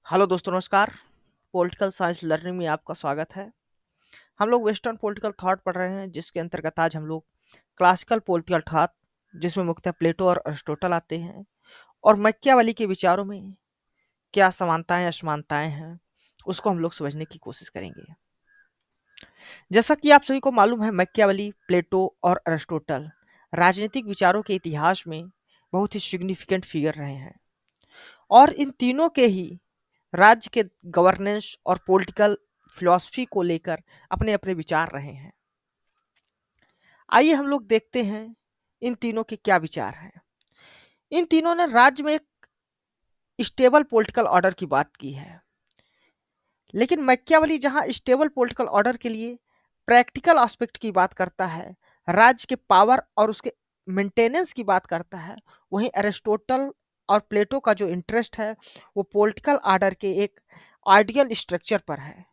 Hello दोस्तों, नमस्कार। Political science learning में आपका स्वागत है। हम लोग वेस्टर्न पॉलिटिकल थॉट पढ़ रहे हैं, जिसके अंतर्गत आज हम लोग क्लासिकल पॉलिटिकल थॉट, जिसमें मुख्यतः प्लेटो और अरिस्टोटल आते हैं, और मैकियावेली के विचारों में क्या समानताएं असमानताएं हैं, उसको हम लोग समझने की कोशिश करेंगे। जैसा कि आप सभी को मालूम है, मैकियावेली, प्लेटो और अरिस्टोटल राजनीतिक विचारों के इतिहास में बहुत ही सिग्निफिकेंट फिगर रहे हैं, और इन तीनों के ही राज्य के गवर्नेंस और पॉलिटिकल फिलॉसफी को लेकर अपने अपने विचार रहे हैं। आइए हम लोग देखते हैं इन तीनों के क्या विचार हैं। इन तीनों ने राज्य में एक स्टेबल पॉलिटिकल ऑर्डर की बात की है, लेकिन मैकियावेली जहां स्टेबल पॉलिटिकल ऑर्डर के लिए प्रैक्टिकल एस्पेक्ट की बात करता है, राज्य के पावर और उसके मेंटेनेंस की बात करता है, वहीं एरिस्टोटल और प्लेटो का जो इंटरेस्ट है वो पॉलिटिकल ऑर्डर के एक आइडियल स्ट्रक्चर पर है,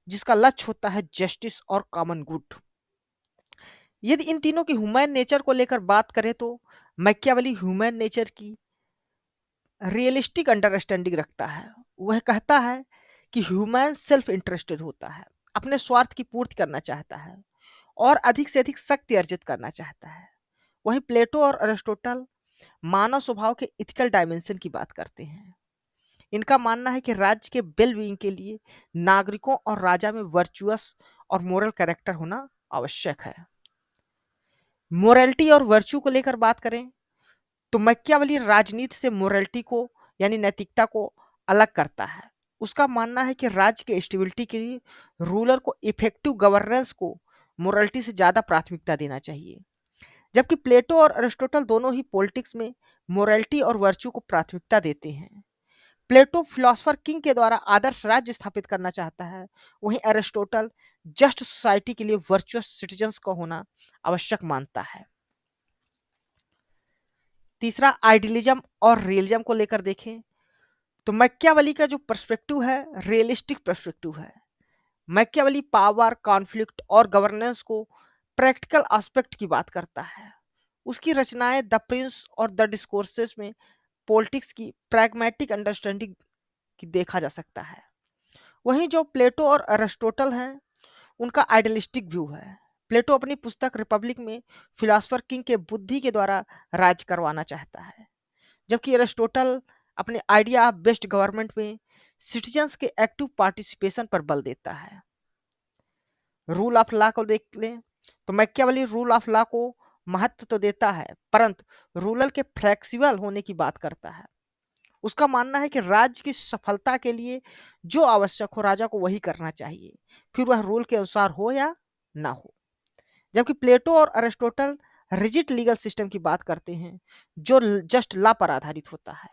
जिसका लक्ष्य होता है जस्टिस और कॉमन गुड। यदि इन तीनों की ह्यूमन नेचर को लेकर बात करें तो मैकियावेली ह्यूमन नेचर की रियलिस्टिक अंडरस्टैंडिंग रखता है। वह कहता है कि ह्यूमन सेल्फ इंटरेस्टेड होता है, अपने स्वार्थ की पूर्ति करना चाहता है और अधिक से अधिक शक्ति अर्जित करना चाहता है। वहीं प्लेटो और अरिस्टोटल मानव स्वभाव के इथिकल डायमेंशन की बात करते हैं। इनका मानना है कि राज्य के वेल बीइंग के लिए नागरिकों और राजा में वर्चुअस और मोरल कैरेक्टर होना आवश्यक है। मोरालिटी और वर्च्यू को लेकर बात करें तो मैकियावेली राजनीति से मोरालिटी को यानी नैतिकता को अलग करता है। उसका मानना है कि राज्य के स्टेबिलिटी के लिए रूलर को इफेक्टिव गवर्नेंस को मोरालिटी से ज़्यादा प्राथमिकता देना चाहिए, जबकि प्लेटो और अरिस्टोटल दोनों ही पॉलिटिक्स में मोरालिटी और वर्च्यू को प्राथमिकता देते हैं। प्लेटो फिलोसोफर किंग के द्वारा आदर्श राज्य स्थापित करना चाहता है, वहीं अरिस्टोटल जस्ट सोसाइटी के लिए वर्चुअस सिटीजन्स का होना आवश्यक मानता है। तीसरा, आइडियलिज्म और रियलिज्म को लेकर देखें तो मैकियावेली का जो पर्सपेक्टिव है रियलिस्टिक पर्सपेक्टिव है। मैकियावेली पावर, कॉन्फ्लिक्ट और गवर्नेंस को प्रैक्टिकल एस्पेक्ट की बात करता है। उसकी रचनाएं द प्रिंस और द डिस्कोर्सेस में पॉलिटिक्स की प्रैग्मेटिक अंडरस्टैंडिंग की देखा जा सकता है। वहीं जो प्लेटो और अरिस्टोटल हैं, उनका आइडियलिस्टिक व्यू है। प्लेटो अपनी पुस्तक रिपब्लिक में फिलोसोफर किंग के बुद्धि के द्वारा राज करवाना चाहता है, जबकि अरिस्टोटल अपने आइडिया ऑफ बेस्ट गवर्नमेंट में सिटीजन्स के एक्टिव पार्टिसिपेशन पर बल देता है। रूल ऑफ लॉ को देख लें तो मैकियावेली रूल ऑफ लॉ को महत्व तो देता है, परंतु रूलर के फ्लेक्सिबल होने की बात करता है। उसका मानना है कि राज्य की सफलता के लिए जो आवश्यक हो राजा को वही करना चाहिए, फिर वह रूल के अनुसार हो या ना हो। जबकि प्लेटो और अरिस्टोटल रिजिड लीगल सिस्टम की बात करते हैं, जो जस्ट लॉ पर आधारित होता है।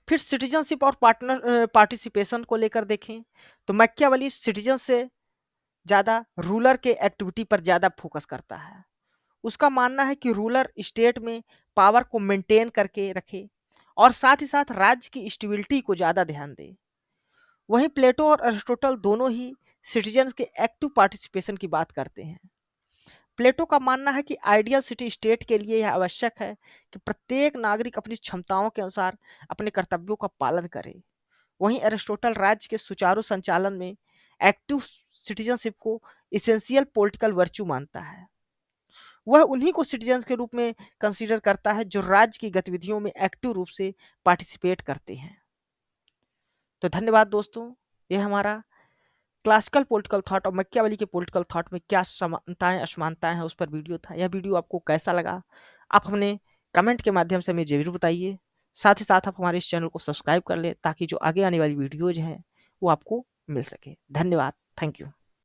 फिर सिटीजनशिप और पार्टिसिपेशन को लेकर देखें तो मैकियावेली सिटीजन से ज़्यादा रूलर के एक्टिविटी पर ज़्यादा फोकस करता है। उसका मानना है कि रूलर स्टेट में पावर को मेंटेन करके रखे और साथ ही साथ राज्य की स्टेबिलिटी को ज़्यादा ध्यान दे। वहीं प्लेटो और अरिस्टोटल दोनों ही सिटीजन्स के एक्टिव पार्टिसिपेशन की बात करते हैं। प्लेटो का मानना है कि आइडियल सिटी स्टेट के लिए यह आवश्यक है कि प्रत्येक नागरिक अपनी क्षमताओं के अनुसार अपने कर्तव्यों का पालन करे। वहीं एरिस्टोटल राज्य के सुचारू संचालन में एक्टिव सिटीजनशिप को इसेंशियल पॉलिटिकल वर्च्यू मानता है। वह उन्हीं को सिटीजन के रूप में कंसीडर करता है जो राज्य की गतिविधियों में एक्टिव रूप से पार्टिसिपेट करते हैं। तो धन्यवाद दोस्तों, यह हमारा क्लासिकल पॉलिटिकल थॉट और मैकियावेली के पॉलिटिकल थॉट में क्या समानताएं असमानताएं हैं उस पर वीडियो था। यह वीडियो आपको कैसा लगा, आप हमें कमेंट के माध्यम से हमें जरूर बताइए। साथ ही साथ आप हमारे इस चैनल को सब्सक्राइब कर लें, ताकि जो आगे आने वाली वीडियोज हैं वो आपको मिल सके। धन्यवाद, थैंक यू।